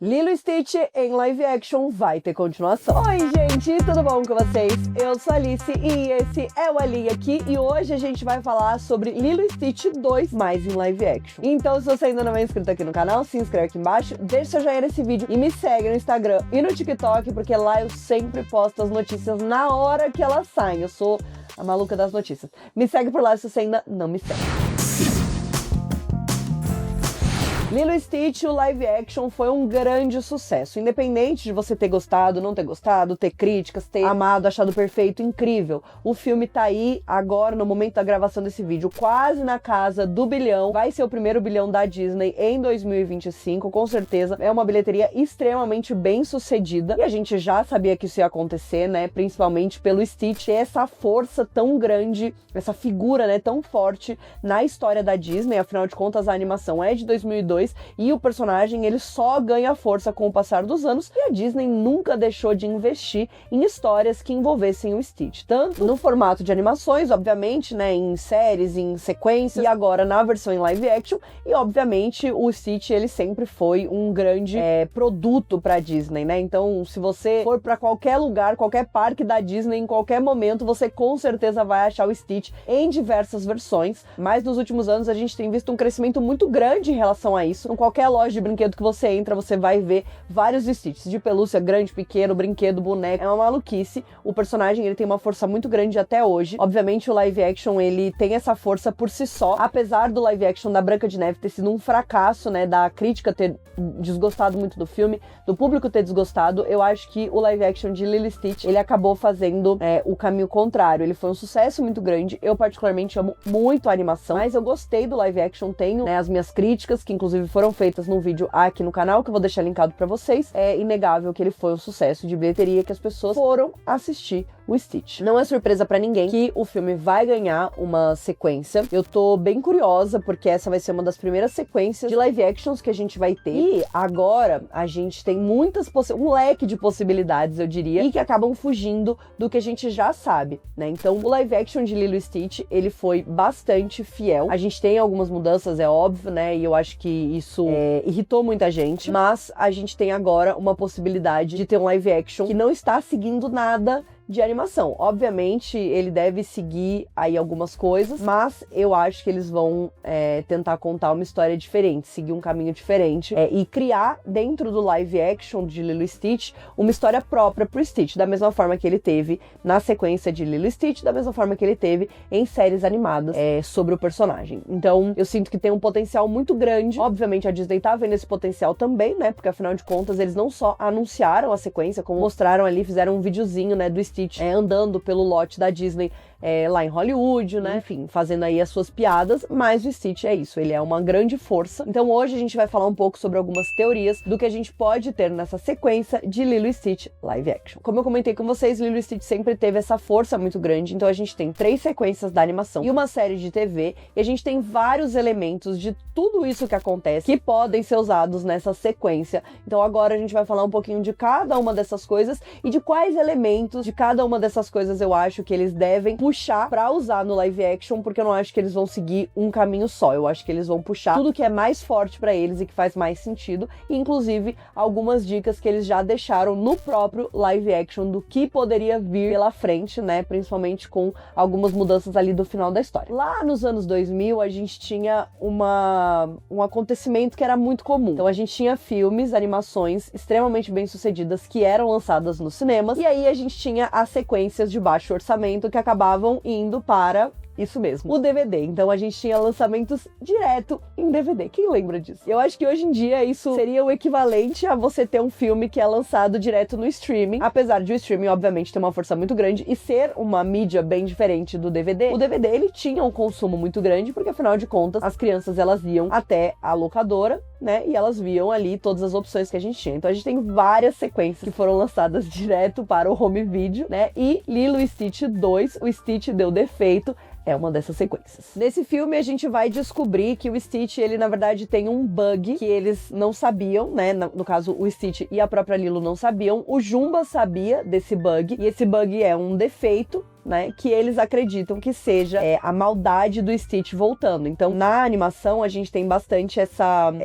Lilo e Stitch em live action vai ter continuação. Oi, gente, tudo bom com vocês? Eu sou a Alice e esse é o Ali aqui e hoje a gente vai falar sobre Lilo e Stitch 2 mais em live action. Então, se você ainda não é inscrito aqui no canal, se inscreve aqui embaixo, deixa seu joinha nesse vídeo e me segue no Instagram e no TikTok, porque lá eu sempre posto as notícias na hora que elas saem. Eu sou a maluca das notícias. Me segue por lá se você ainda não me segue. Lilo e Stitch, o live action, foi um grande sucesso. Independente de você ter gostado, não ter gostado, ter críticas, ter amado, achado perfeito, incrível. O filme tá aí agora, no momento da gravação desse vídeo, quase na casa do bilhão. Vai ser o primeiro bilhão da Disney em 2025, com certeza. É uma bilheteria extremamente bem sucedida. E a gente já sabia que isso ia acontecer, né? Principalmente pelo Stitch ter essa força tão grande, essa figura, né, tão forte na história da Disney. Afinal de contas, a animação é de 2002. E o personagem, ele só ganha força com o passar dos anos, e a Disney nunca deixou de investir em histórias que envolvessem o Stitch, tanto no formato de animações, obviamente, né, em séries, em sequências, e agora na versão em live action, e obviamente o Stitch, ele sempre foi um grande produto pra Disney, né, então se você for pra qualquer lugar, qualquer parque da Disney, em qualquer momento, você com certeza vai achar o Stitch em diversas versões, mas nos últimos anos a gente tem visto um crescimento muito grande em relação a isso. Em qualquer loja de brinquedo que você entra, você vai ver vários Stitches, de pelúcia, grande, pequeno, brinquedo, boneco. É uma maluquice. O personagem, ele tem uma força muito grande até hoje. Obviamente, o live action, ele tem essa força por si só. Apesar do live action da Branca de Neve ter sido um fracasso, né, da crítica ter desgostado muito do filme, do público ter desgostado, eu acho que o live action de Lilo e Stitch, ele acabou fazendo o caminho contrário. Ele foi um sucesso muito grande. Eu, particularmente, amo muito a animação, mas eu gostei do live action. Tenho, né, as minhas críticas, que inclusive foram feitas num vídeo aqui no canal, que eu vou deixar linkado pra vocês. É inegável que ele foi um sucesso de bilheteria, que as pessoas foram assistir o Stitch. Não é surpresa pra ninguém que o filme vai ganhar uma sequência. Eu tô bem curiosa, porque essa vai ser uma das primeiras sequências de live actions que a gente vai ter. E agora a gente tem um leque de possibilidades, eu diria, e que acabam fugindo do que a gente já sabe, né? Então, o live action de Lilo e Stitch, ele foi bastante fiel. A gente tem algumas mudanças, é óbvio, né? E eu acho que isso irritou muita gente, mas a gente tem agora uma possibilidade de ter um live action que não está seguindo nada de animação. Obviamente, ele deve seguir aí algumas coisas, mas eu acho que eles vão tentar contar uma história diferente, seguir um caminho diferente e criar dentro do live action de Lilo e Stitch uma história própria pro Stitch, da mesma forma que ele teve na sequência de Lilo e Stitch, da mesma forma que ele teve em séries animadas sobre o personagem. Então, eu sinto que tem um potencial muito grande. Obviamente, a Disney tá vendo esse potencial também, né? Porque, afinal de contas, eles não só anunciaram a sequência, como mostraram ali, fizeram um videozinho, né, do Stitch andando pelo lote da Disney lá em Hollywood, né? Enfim, fazendo aí as suas piadas, mas o Stitch é isso, ele é uma grande força. Então hoje a gente vai falar um pouco sobre algumas teorias do que a gente pode ter nessa sequência de Lilo e Stitch live action. Como eu comentei com vocês, Lilo e Stitch sempre teve essa força muito grande, então a gente tem 3 sequências da animação e uma série de TV, e a gente tem vários elementos de tudo isso que acontece que podem ser usados nessa sequência. Então agora a gente vai falar um pouquinho de cada uma dessas coisas e de quais elementos de cada uma dessas coisas eu acho que eles devem puxar pra usar no live action, porque eu não acho que eles vão seguir um caminho só. Eu acho que eles vão puxar tudo que é mais forte pra eles e que faz mais sentido, e inclusive algumas dicas que eles já deixaram no próprio live action do que poderia vir pela frente, né, principalmente com algumas mudanças ali do final da história. Lá nos anos 2000, a gente tinha um acontecimento que era muito comum. Então a gente tinha filmes, animações extremamente bem sucedidas que eram lançadas nos cinemas, e aí a gente tinha as sequências de baixo orçamento que acabavam indo para isso mesmo, o DVD. Então a gente tinha lançamentos direto em DVD. Quem lembra disso? Eu acho que hoje em dia isso seria o equivalente a você ter um filme que é lançado direto no streaming, apesar de o streaming obviamente ter uma força muito grande e ser uma mídia bem diferente do DVD. O DVD, ele tinha um consumo muito grande, porque afinal de contas as crianças, elas iam até a locadora, né, e elas viam ali todas as opções que a gente tinha. Então a gente tem várias sequências que foram lançadas direto para o home video, né, e Lilo e Stitch 2, o Stitch deu defeito, é uma dessas sequências. Nesse filme a gente vai descobrir que o Stitch, ele na verdade tem um bug que eles não sabiam, né? No caso, o Stitch e a própria Lilo não sabiam. O Jumba sabia desse bug, e esse bug é um defeito né, que eles acreditam que seja a maldade do Stitch voltando. Então, na animação, a gente tem bastante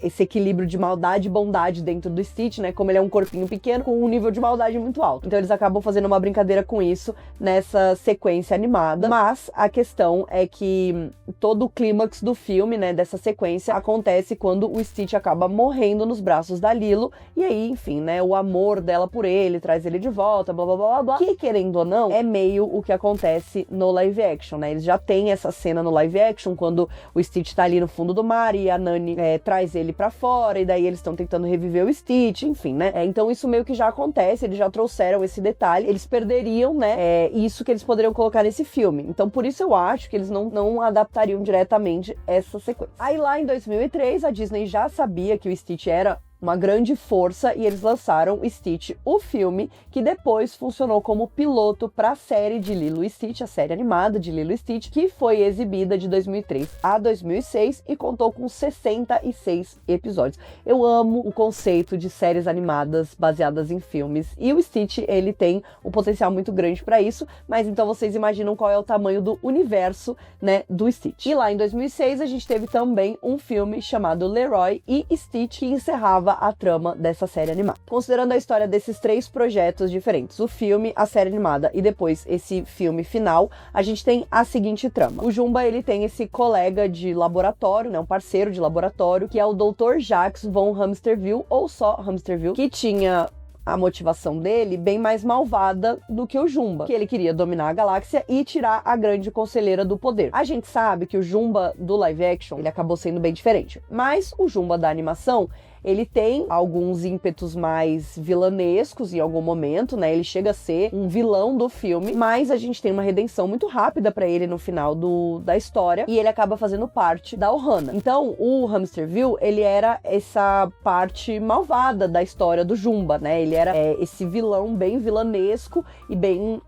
esse equilíbrio de maldade e bondade dentro do Stitch, né, como ele é um corpinho pequeno com um nível de maldade muito alto. Então, eles acabam fazendo uma brincadeira com isso nessa sequência animada. Mas a questão é que todo o clímax do filme, né, dessa sequência, acontece quando o Stitch acaba morrendo nos braços da Lilo. E aí, enfim, né, o amor dela por ele traz ele de volta, blá blá blá blá blá. Que, querendo ou não, é meio o que acontece no live action, né? Eles já têm essa cena no live action, quando o Stitch tá ali no fundo do mar e a Nani traz ele pra fora, e daí eles estão tentando reviver o Stitch, enfim, né? Então isso meio que já acontece, eles já trouxeram esse detalhe, eles perderiam, né, isso que eles poderiam colocar nesse filme. Então por isso eu acho que eles não adaptariam diretamente essa sequência. Aí lá em 2003, a Disney já sabia que o Stitch era uma grande força e eles lançaram Stitch, o filme, que depois funcionou como piloto para a série de Lilo e Stitch, a série animada de Lilo e Stitch, que foi exibida de 2003 a 2006 e contou com 66 episódios. Eu amo o conceito de séries animadas baseadas em filmes, e o Stitch, ele tem um potencial muito grande para isso, mas então vocês imaginam qual é o tamanho do universo, né, do Stitch. E lá em 2006 a gente teve também um filme chamado Leroy e Stitch, que encerrava a trama dessa série animada. Considerando a história desses 3 projetos diferentes, o filme, a série animada e depois esse filme final, a gente tem a seguinte trama. O Jumba, ele tem esse colega de laboratório, né, um parceiro de laboratório, que é o Dr. Jacques von Hamsterville, ou só Hamsterville, que tinha a motivação dele bem mais malvada do que o Jumba, que ele queria dominar a galáxia e tirar a grande conselheira do poder. A gente sabe que o Jumba do live action, ele acabou sendo bem diferente, mas o Jumba da animação, ele tem alguns ímpetos mais vilanescos em algum momento, né? Ele chega a ser um vilão do filme, mas a gente tem uma redenção muito rápida pra ele no final da história, e ele acaba fazendo parte da Ohana. Então, o Hamsterville, ele era essa parte malvada da história do Jumba, né? Ele era esse vilão bem vilanesco e bem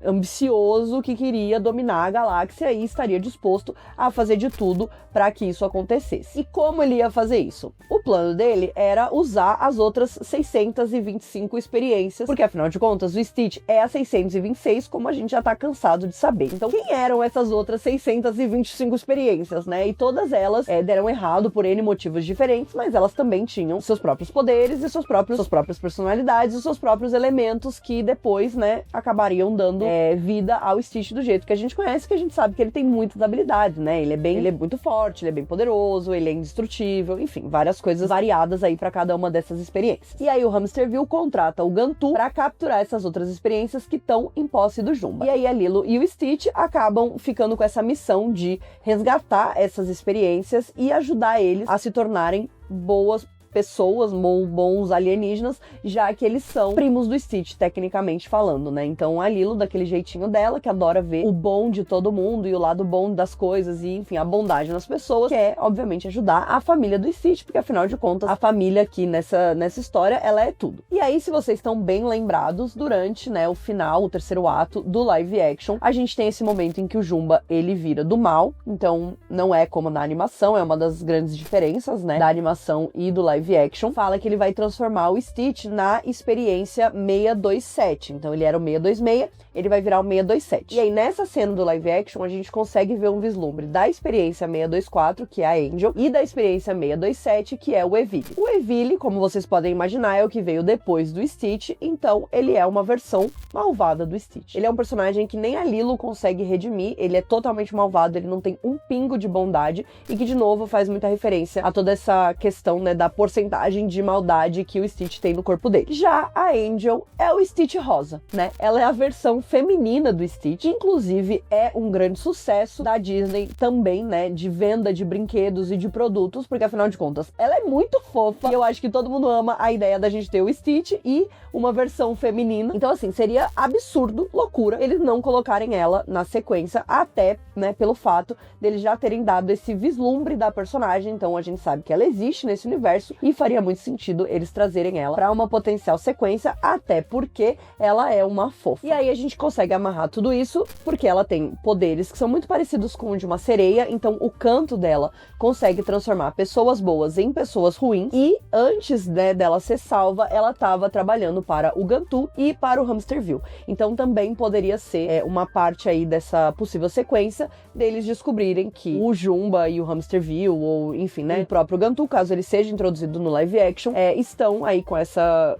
ambicioso, que queria dominar a galáxia e estaria disposto a fazer de tudo para que isso acontecesse. E como ele ia fazer isso? O plano dele era usar as outras 625 experiências, porque afinal de contas o Stitch é a 626, como a gente já tá cansado de saber. Então quem eram essas outras 625 experiências, né? E todas elas deram errado por N motivos diferentes, mas elas também tinham seus próprios poderes e suas próprias personalidades e seus próprios elementos que depois, né, acabariam dando vida ao Stitch do jeito que a gente conhece, que a gente sabe que ele tem muitas habilidades, né? Ele é muito forte, ele é bem poderoso, ele é indestrutível, enfim, várias coisas variadas aí para cada uma dessas experiências. E aí o Hamsterville contrata o Gantu para capturar essas outras experiências que estão em posse do Jumba. E aí a Lilo e o Stitch acabam ficando com essa missão de resgatar essas experiências e ajudar eles a se tornarem boas pessoas, bons alienígenas, já que eles são primos do Stitch, tecnicamente falando, né? Então a Lilo, daquele jeitinho dela, que adora ver o bom de todo mundo e o lado bom das coisas e, enfim, a bondade nas pessoas, quer, obviamente, ajudar a família do Stitch, porque afinal de contas, a família aqui nessa história, ela é tudo. E aí, se vocês estão bem lembrados, durante, né, o final, o terceiro ato do live action, a gente tem esse momento em que o Jumba, ele vira do mal, então não é como na animação, é uma das grandes diferenças, né, da animação e do live action. Fala que ele vai transformar o Stitch na experiência 627, então ele era o 626, ele vai virar o 627. E aí nessa cena do live action a gente consegue ver um vislumbre da experiência 624, que é a Angel, e da experiência 627, que é o Evil. O Evil, como vocês podem imaginar, é o que veio depois do Stitch, então ele é uma versão malvada do Stitch. Ele é um personagem que nem a Lilo consegue redimir, ele é totalmente malvado, ele não tem um pingo de bondade, e que de novo faz muita referência a toda essa questão, né, da porcentagem de maldade que o Stitch tem no corpo dele. Já a Angel é o Stitch rosa, né? Ela é a versão feminina do Stitch, inclusive é um grande sucesso da Disney também, né, de venda de brinquedos e de produtos, porque afinal de contas, ela é muito fofa, e eu acho que todo mundo ama a ideia da gente ter o Stitch e uma versão feminina. Então, assim, seria absurdo, loucura, eles não colocarem ela na sequência, até, né, pelo fato deles já terem dado esse vislumbre da personagem, então a gente sabe que ela existe nesse universo, e faria muito sentido eles trazerem ela pra uma potencial sequência, até porque ela é uma fofa. E aí a gente consegue amarrar tudo isso, porque ela tem poderes que são muito parecidos com o de uma sereia, então o canto dela consegue transformar pessoas boas em pessoas ruins, e antes, né, dela ser salva, ela estava trabalhando para o Gantu e para o Hamsterville. Então também poderia ser uma parte aí dessa possível sequência deles descobrirem que o Jumba e o Hamsterville, ou enfim, né, o próprio Gantu, caso ele seja introduzido no live action, estão aí com essa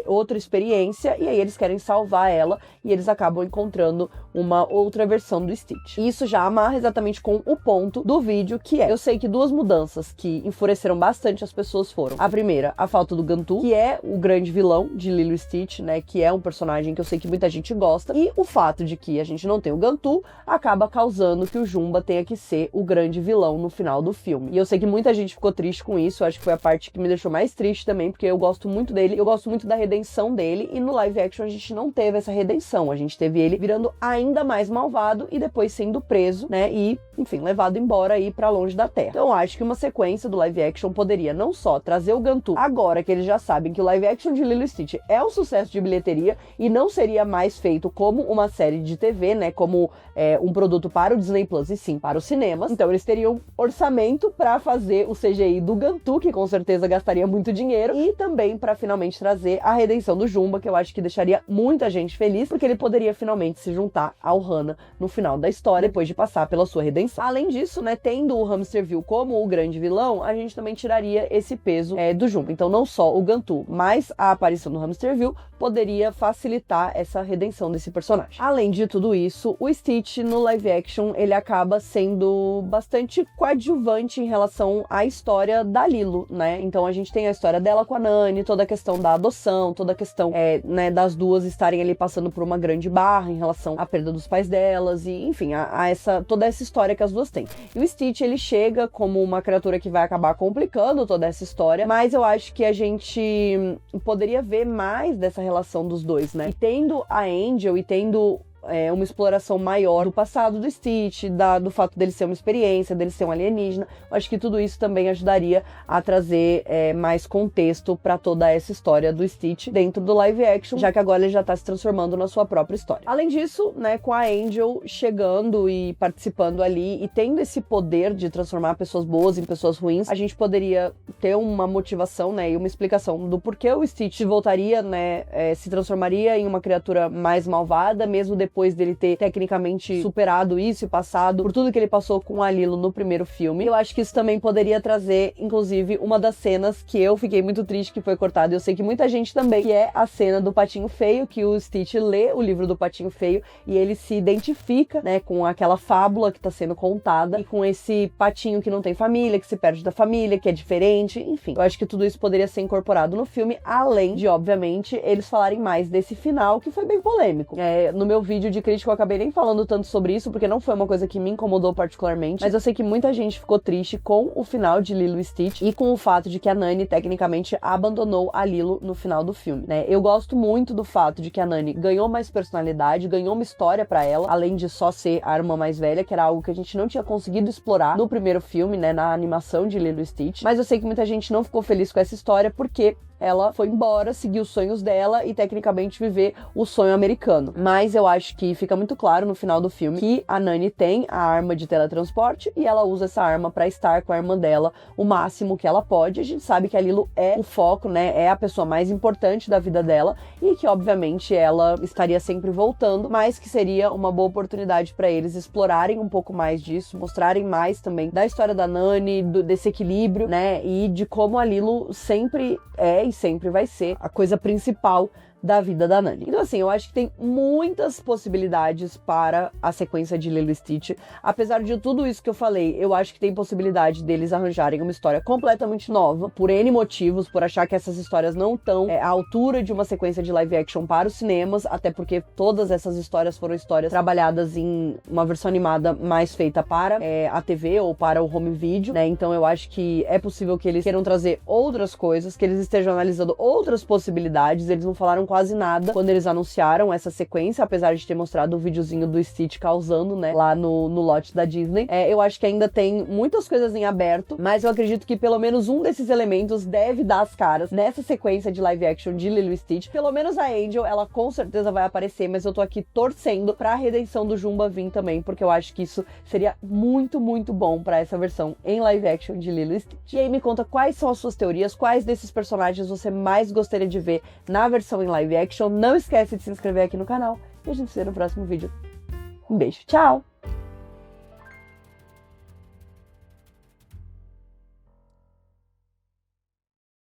outra experiência, e aí eles querem salvar ela, e eles acabam encontrando uma outra versão do Stitch. E isso já amarra exatamente com o ponto do vídeo, que eu sei que duas mudanças que enfureceram bastante as pessoas foram: a primeira, a falta do Gantu, que é o grande vilão de Lilo e Stitch, né, que é um personagem que eu sei que muita gente gosta, e o fato de que a gente não tem o Gantu acaba causando que o Jumba tenha que ser o grande vilão no final do filme. E eu sei que muita gente ficou triste com isso, eu acho que foi a parte que me deixou mais triste também, porque eu gosto muito dele, eu gosto muito da redenção dele, e no live action a gente não teve essa redenção, a gente teve ele virando ainda mais malvado e depois sendo preso, né, e, enfim, levado embora aí pra longe da Terra. Então eu acho que uma sequência do live action poderia não só trazer o Gantu, agora que eles já sabem que o live action de Lilo e Stitch é um sucesso de bilheteria e não seria mais feito como uma série de TV, né, como um produto para o Disney Plus, e sim para os cinemas. Então eles teriam orçamento pra fazer o CGI do Gantu, que com certeza gastaria muito dinheiro, e também pra finalmente trazer a redenção do Jumba, que eu acho que deixaria muita gente feliz, porque ele poderia finalmente se juntar ao Hana no final da história, depois de passar pela sua redenção. Além disso, né, tendo o Hamsterville como o grande vilão, a gente também tiraria esse peso do Jumba. Então não só o Gantu, mas a aparição do Hamsterville poderia facilitar essa redenção desse personagem. Além de tudo isso, o Stitch no live action, ele acaba sendo bastante coadjuvante em relação à história da Lilo, né? Então a gente tem a história dela com a Nani, toda a questão da adoção, toda a questão né, das duas estarem ali passando por uma grande barra em relação à perda dos pais delas, e enfim, toda essa história que as duas têm. E o Stitch, ele chega como uma criatura que vai acabar complicando toda essa história, mas eu acho que a gente poderia ver mais dessa relação dos dois, né? E tendo a Angel e tendo uma exploração maior do passado do Stitch, do fato dele ser uma experiência, dele ser um alienígena, eu acho que tudo isso também ajudaria a trazer mais contexto para toda essa história do Stitch dentro do live action, já que agora ele já tá se transformando na sua própria história. Além disso, né, com a Angel chegando e participando ali e tendo esse poder de transformar pessoas boas em pessoas ruins, a gente poderia ter uma motivação, né, e uma explicação do porquê o Stitch voltaria, né, se transformaria em uma criatura mais malvada, mesmo depois dele ter tecnicamente superado isso e passado por tudo que ele passou com a Lilo no primeiro filme. Eu acho que isso também poderia trazer, inclusive, uma das cenas que eu fiquei muito triste que foi cortada, e eu sei que muita gente também, que é a cena do Patinho Feio, que o Stitch lê o livro do Patinho Feio e ele se identifica, né, com aquela fábula que tá sendo contada, e com esse patinho que não tem família, que se perde da família, que é diferente, enfim. Eu acho que tudo isso poderia ser incorporado no filme, além de, obviamente, eles falarem mais desse final, que foi bem polêmico. No meu vídeo de crítica eu acabei nem falando tanto sobre isso, porque não foi uma coisa que me incomodou particularmente, mas eu sei que muita gente ficou triste com o final de Lilo e Stitch e com o fato de que a Nani tecnicamente abandonou a Lilo no final do filme, né? Eu gosto muito do fato de que a Nani ganhou mais personalidade, ganhou uma história pra ela, além de só ser a irmã mais velha, que era algo que a gente não tinha conseguido explorar no primeiro filme, né, na animação de Lilo e Stitch. Mas eu sei que muita gente não ficou feliz com essa história, porque ela foi embora, seguir os sonhos dela e tecnicamente viver o sonho americano. Mas eu acho que fica muito claro no final do filme que a Nani tem a arma de teletransporte e ela usa essa arma pra estar com a irmã dela o máximo que ela pode. A gente sabe que a Lilo é o foco, né? É a pessoa mais importante da vida dela e que, obviamente, ela estaria sempre voltando, mas que seria uma boa oportunidade pra eles explorarem um pouco mais disso, mostrarem mais também da história da Nani, desse equilíbrio, né? E de como a Lilo sempre é e sempre vai ser a coisa principal da vida da Nani. Então assim, eu acho que tem muitas possibilidades para a sequência de Lilo e Stitch. Apesar de tudo isso que eu falei, eu acho que tem possibilidade deles arranjarem uma história completamente nova, por N motivos, por achar que essas histórias não estão à altura de uma sequência de live action para os cinemas, até porque todas essas histórias foram histórias trabalhadas em uma versão animada mais feita para a TV ou para o home video, né? Então eu acho que é possível que eles queiram trazer outras coisas, que eles estejam analisando outras possibilidades, eles não falaram quase nada quando eles anunciaram essa sequência, apesar de ter mostrado o videozinho do Stitch causando, né, lá no lote da Disney. Eu acho que ainda tem muitas coisas em aberto, mas eu acredito que pelo menos um desses elementos deve dar as caras nessa sequência de live action de Lilo e Stitch. Pelo menos a Angel, ela com certeza vai aparecer, mas eu tô aqui torcendo pra redenção do Jumba vir também, porque eu acho que isso seria muito, muito bom pra essa versão em live action de Lilo e Stitch. E aí me conta quais são as suas teorias, quais desses personagens você mais gostaria de ver na versão em live action. Não esquece de se inscrever aqui no canal e a gente se vê no próximo vídeo. Um beijo, tchau!